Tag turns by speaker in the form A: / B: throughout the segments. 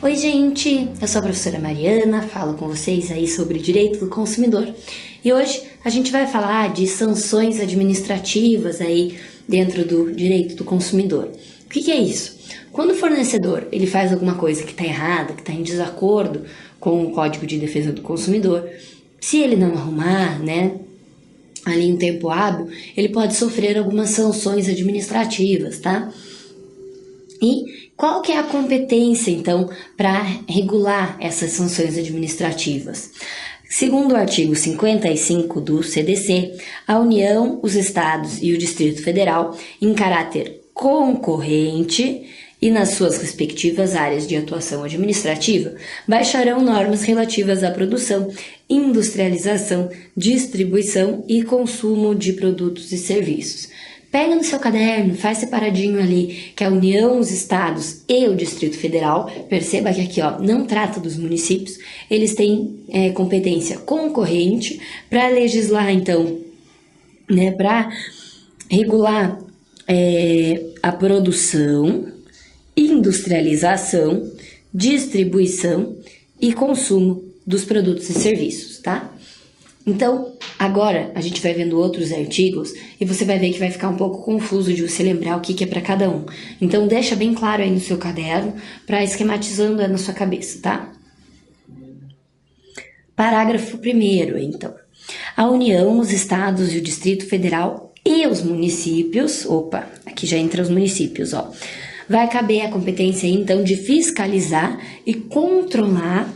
A: Oi gente, eu sou a professora Mariana, falo com vocês aí sobre direito do consumidor. E hoje a gente vai falar de sanções administrativas aí dentro do direito do consumidor. O que é isso? Quando o fornecedor ele faz alguma coisa que está errada, que está em desacordo com o Código de Defesa do Consumidor, se ele não arrumar, ali em tempo hábil, ele pode sofrer algumas sanções administrativas, tá? E qual que é a competência, então, para regular essas sanções administrativas? Segundo o artigo 55 do CDC, a União, os Estados e o Distrito Federal, em caráter concorrente e nas suas respectivas áreas de atuação administrativa, baixarão normas relativas à produção, industrialização, distribuição e consumo de produtos e serviços. Pega no seu caderno, faz separadinho ali que a União, os Estados e o Distrito Federal, perceba que aqui não trata dos municípios, eles têm competência concorrente para legislar então, para regular a produção, industrialização, distribuição e consumo dos produtos e serviços, tá? Então, agora a gente vai vendo outros artigos e você vai ver que vai ficar um pouco confuso de você lembrar o que é para cada um. Então, deixa bem claro aí no seu caderno para esquematizando na sua cabeça, tá? Parágrafo 1º, então. A União, os Estados e o Distrito Federal e os municípios, aqui já entra os municípios, vai caber a competência, então, de fiscalizar e controlar.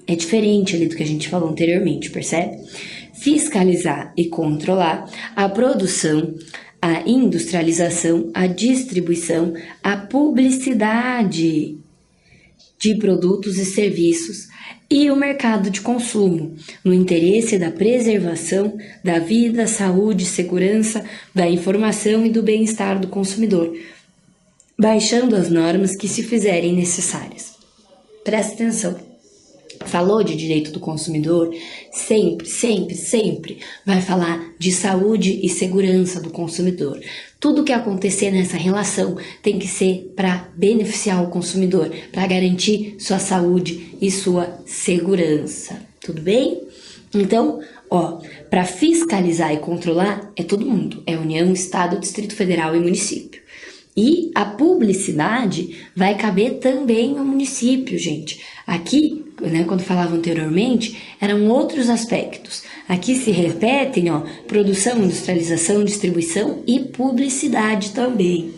A: É diferente ali do que a gente falou anteriormente, percebe? Fiscalizar e controlar a produção, a industrialização, a distribuição, a publicidade de produtos e serviços e o mercado de consumo, no interesse da preservação da vida, saúde, segurança, da informação e do bem-estar do consumidor, baixando as normas que se fizerem necessárias. Presta atenção. Falou de direito do consumidor, sempre vai falar de saúde e segurança do consumidor. Tudo que acontecer nessa relação tem que ser para beneficiar o consumidor, para garantir sua saúde e sua segurança. Tudo bem? Então, para fiscalizar e controlar é todo mundo, é União, Estado, Distrito Federal e município. E a publicidade vai caber também ao município, gente. Aqui, quando falava anteriormente, eram outros aspectos. Aqui se repetem, produção, industrialização, distribuição e publicidade também.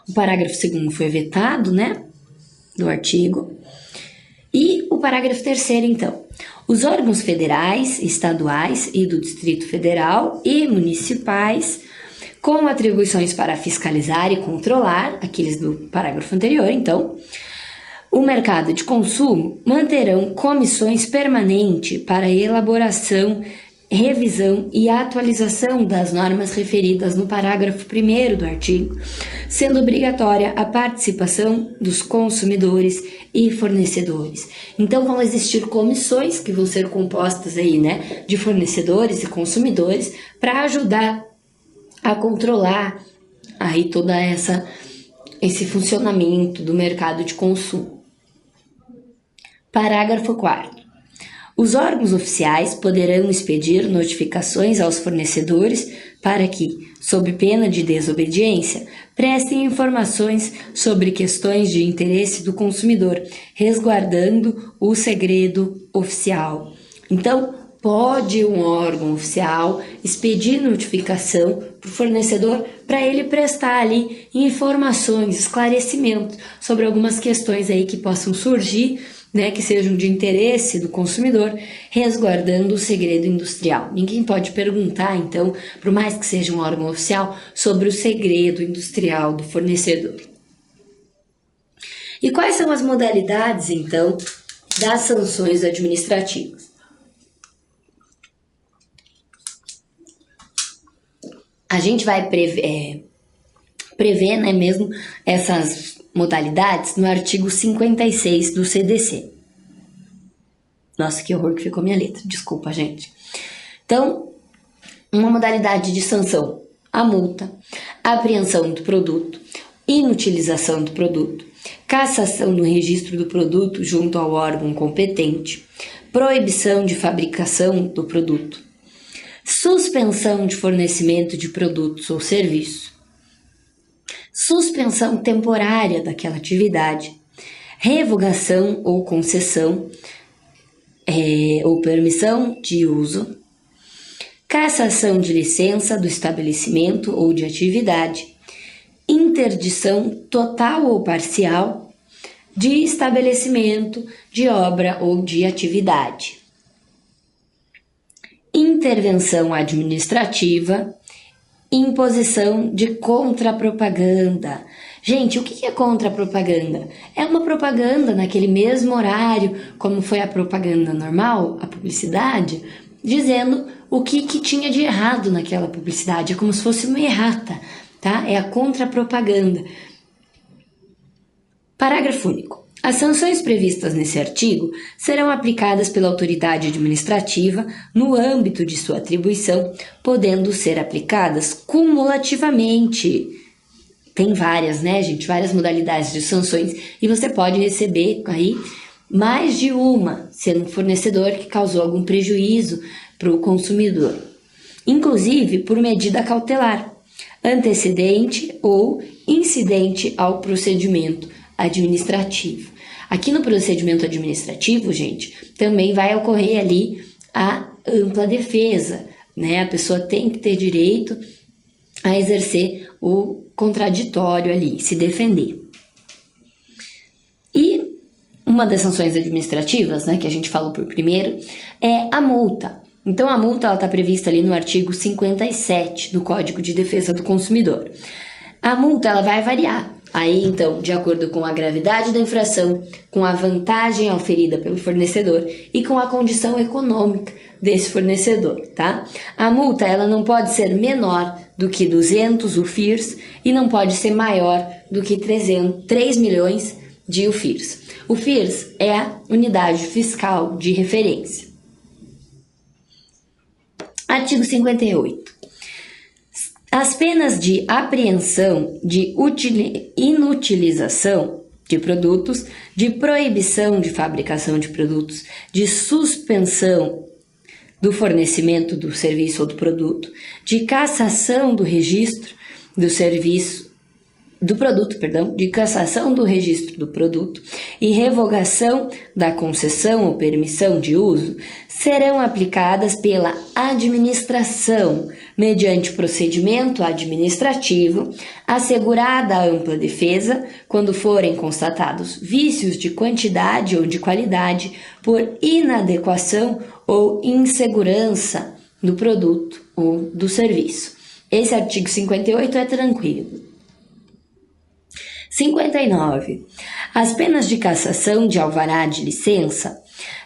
A: O parágrafo 2º foi vetado, do artigo. E o parágrafo 3º, então. Os órgãos federais, estaduais e do Distrito Federal e municipais com atribuições para fiscalizar e controlar, aqueles do parágrafo anterior, então, o mercado de consumo manterão comissões permanentes para elaboração, revisão e atualização das normas referidas no parágrafo 1º do artigo, sendo obrigatória a participação dos consumidores e fornecedores. Então, vão existir comissões que vão ser compostas aí, de fornecedores e consumidores para ajudar a controlar aí toda esse funcionamento do mercado de consumo. Parágrafo 4º. Os órgãos oficiais poderão expedir notificações aos fornecedores para que, sob pena de desobediência, prestem informações sobre questões de interesse do consumidor, resguardando o segredo oficial. Então, pode um órgão oficial expedir notificação para o fornecedor para ele prestar ali informações, esclarecimentos sobre algumas questões aí que possam surgir, que sejam de interesse do consumidor, resguardando o segredo industrial. Ninguém pode perguntar, então, por mais que seja um órgão oficial, sobre o segredo industrial do fornecedor. E quais são as modalidades, então, das sanções administrativas? A gente vai prever mesmo essas modalidades no artigo 56 do CDC. Nossa, que horror que ficou minha letra. Desculpa, gente. Então, uma modalidade de sanção, a multa, a apreensão do produto, inutilização do produto, cassação no registro do produto junto ao órgão competente, proibição de fabricação do produto, suspensão de fornecimento de produtos ou serviços, suspensão temporária daquela atividade, revogação ou concessão ou permissão de uso, cassação de licença do estabelecimento ou de atividade, interdição total ou parcial de estabelecimento, de obra ou de atividade, intervenção administrativa, imposição de contrapropaganda. Gente, o que é contrapropaganda? É uma propaganda naquele mesmo horário, como foi a propaganda normal, a publicidade, dizendo o que tinha de errado naquela publicidade. É como se fosse uma errata, tá? É a contrapropaganda. Parágrafo único. As sanções previstas nesse artigo serão aplicadas pela autoridade administrativa no âmbito de sua atribuição, podendo ser aplicadas cumulativamente. Tem várias, né, gente? Várias modalidades de sanções e você pode receber aí mais de uma, sendo um fornecedor que causou algum prejuízo para o consumidor. Inclusive por medida cautelar, antecedente ou incidente ao procedimento administrativo. Aqui no procedimento administrativo, gente, também vai ocorrer ali a ampla defesa, né? A pessoa tem que ter direito a exercer o contraditório ali, se defender. E uma das sanções administrativas, né, que a gente falou por primeiro, é a multa. Então, a multa está prevista ali no artigo 57 do Código de Defesa do Consumidor. A multa ela vai variar. Aí, então, de acordo com a gravidade da infração, com a vantagem oferida pelo fornecedor e com a condição econômica desse fornecedor, tá? A multa, ela não pode ser menor do que 200 UFIRs e não pode ser maior do que 3 milhões de UFIRs. UFIRs é a unidade fiscal de referência. Artigo 58. As penas de apreensão, de inutilização de produtos, de proibição de fabricação de produtos, de suspensão do fornecimento do serviço ou do produto, de cassação do registro do serviço, do produto, de cassação do registro do produto e revogação da concessão ou permissão de uso serão aplicadas pela administração mediante procedimento administrativo, assegurada a ampla defesa quando forem constatados vícios de quantidade ou de qualidade por inadequação ou insegurança do produto ou do serviço. Esse artigo 58 é tranquilo. 59. As penas de cassação de alvará de licença,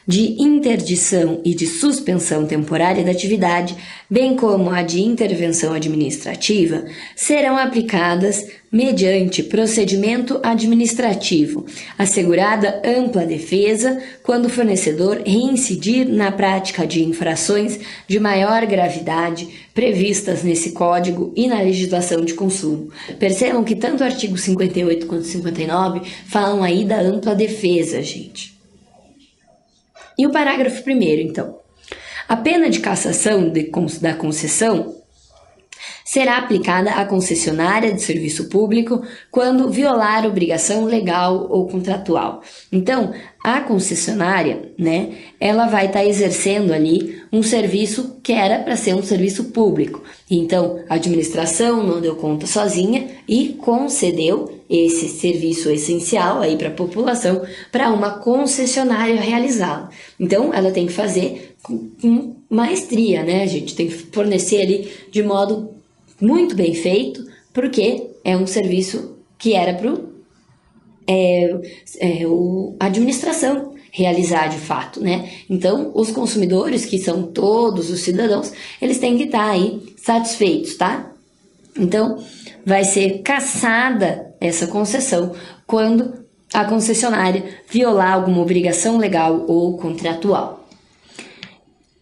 A: de interdição e de suspensão temporária da atividade, bem como a de intervenção administrativa, serão aplicadas mediante procedimento administrativo, assegurada ampla defesa quando o fornecedor reincidir na prática de infrações de maior gravidade previstas nesse Código e na legislação de consumo. Percebam que tanto o artigo 58 quanto 59 falam aí da ampla defesa, gente. E o parágrafo 1º, então. A pena de cassação da concessão será aplicada à concessionária de serviço público quando violar obrigação legal ou contratual. Então, a concessionária, né, ela vai estar exercendo ali um serviço que era para ser um serviço público. Então, a administração não deu conta sozinha e concedeu esse serviço essencial aí para a população para uma concessionária realizá-lo. Então, ela tem que fazer com maestria, né, a gente tem que fornecer ali de modo muito bem feito, porque é um serviço que era para a administração realizar de fato, né? Então, os consumidores, que são todos os cidadãos, eles têm que estar aí satisfeitos, tá? Então, vai ser cassada essa concessão quando a concessionária violar alguma obrigação legal ou contratual.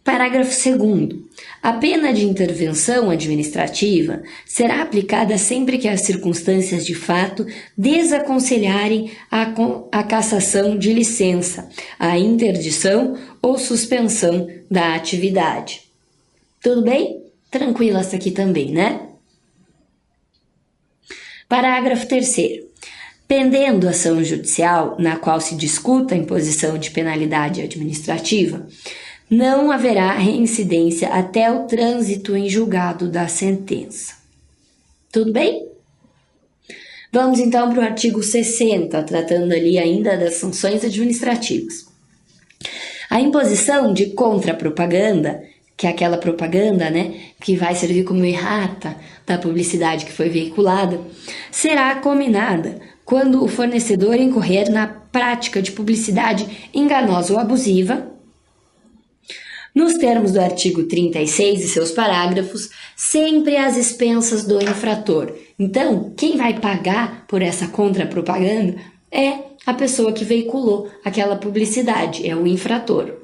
A: Parágrafo 2º. A pena de intervenção administrativa será aplicada sempre que as circunstâncias de fato desaconselharem a cassação de licença, a interdição ou suspensão da atividade. Tudo bem? Tranquila essa aqui também, né? Parágrafo 3º. Pendendo ação judicial na qual se discuta a imposição de penalidade administrativa, não haverá reincidência até o trânsito em julgado da sentença. Tudo bem? Vamos então para o artigo 60, tratando ali ainda das sanções administrativas. A imposição de contrapropaganda, que é aquela propaganda, que vai servir como errata da publicidade que foi veiculada, será cominada quando o fornecedor incorrer na prática de publicidade enganosa ou abusiva, nos termos do artigo 36 e seus parágrafos, sempre às expensas do infrator. Então, quem vai pagar por essa contrapropaganda é a pessoa que veiculou aquela publicidade, é o infrator.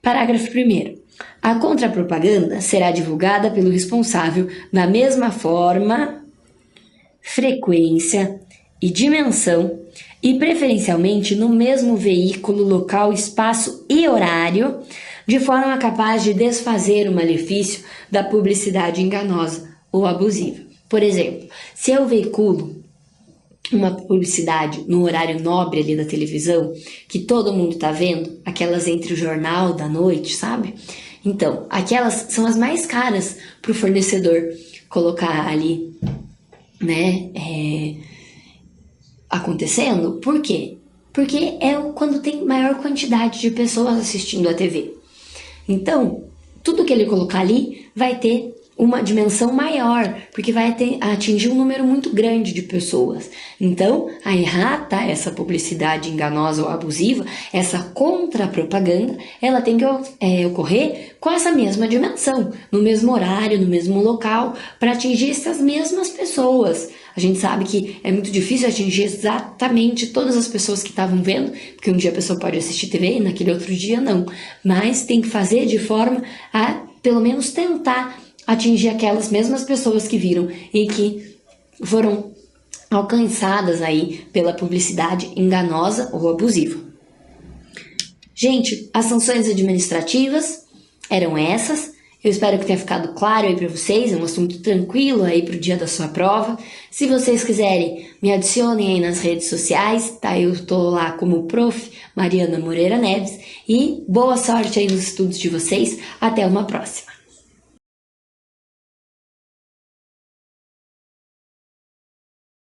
A: Parágrafo 1º. A contrapropaganda será divulgada pelo responsável da mesma forma, frequência e dimensão e preferencialmente no mesmo veículo, local, espaço e horário, de forma capaz de desfazer o malefício da publicidade enganosa ou abusiva. Por exemplo, se eu veiculo uma publicidade no horário nobre ali da televisão, que todo mundo está vendo, aquelas entre o jornal da noite, sabe? Então, aquelas são as mais caras para o fornecedor colocar ali, acontecendo. Por quê? Porque é quando tem maior quantidade de pessoas assistindo a TV. Então, tudo que ele colocar ali vai ter uma dimensão maior, porque vai atingir um número muito grande de pessoas. Então, a errata, essa publicidade enganosa ou abusiva, essa contrapropaganda, ela tem que ocorrer com essa mesma dimensão, no mesmo horário, no mesmo local, para atingir essas mesmas pessoas. A gente sabe que é muito difícil atingir exatamente todas as pessoas que estavam vendo, porque um dia a pessoa pode assistir TV e naquele outro dia não. Mas tem que fazer de forma a, pelo menos, tentar atingir aquelas mesmas pessoas que viram e que foram alcançadas aí pela publicidade enganosa ou abusiva. Gente, as sanções administrativas eram essas. Eu espero que tenha ficado claro aí para vocês, é um assunto tranquilo aí para o dia da sua prova. Se vocês quiserem, me adicionem aí nas redes sociais, tá? Eu tô lá como Prof. Mariana Moreira Neves e boa sorte aí nos estudos de vocês. Até uma próxima.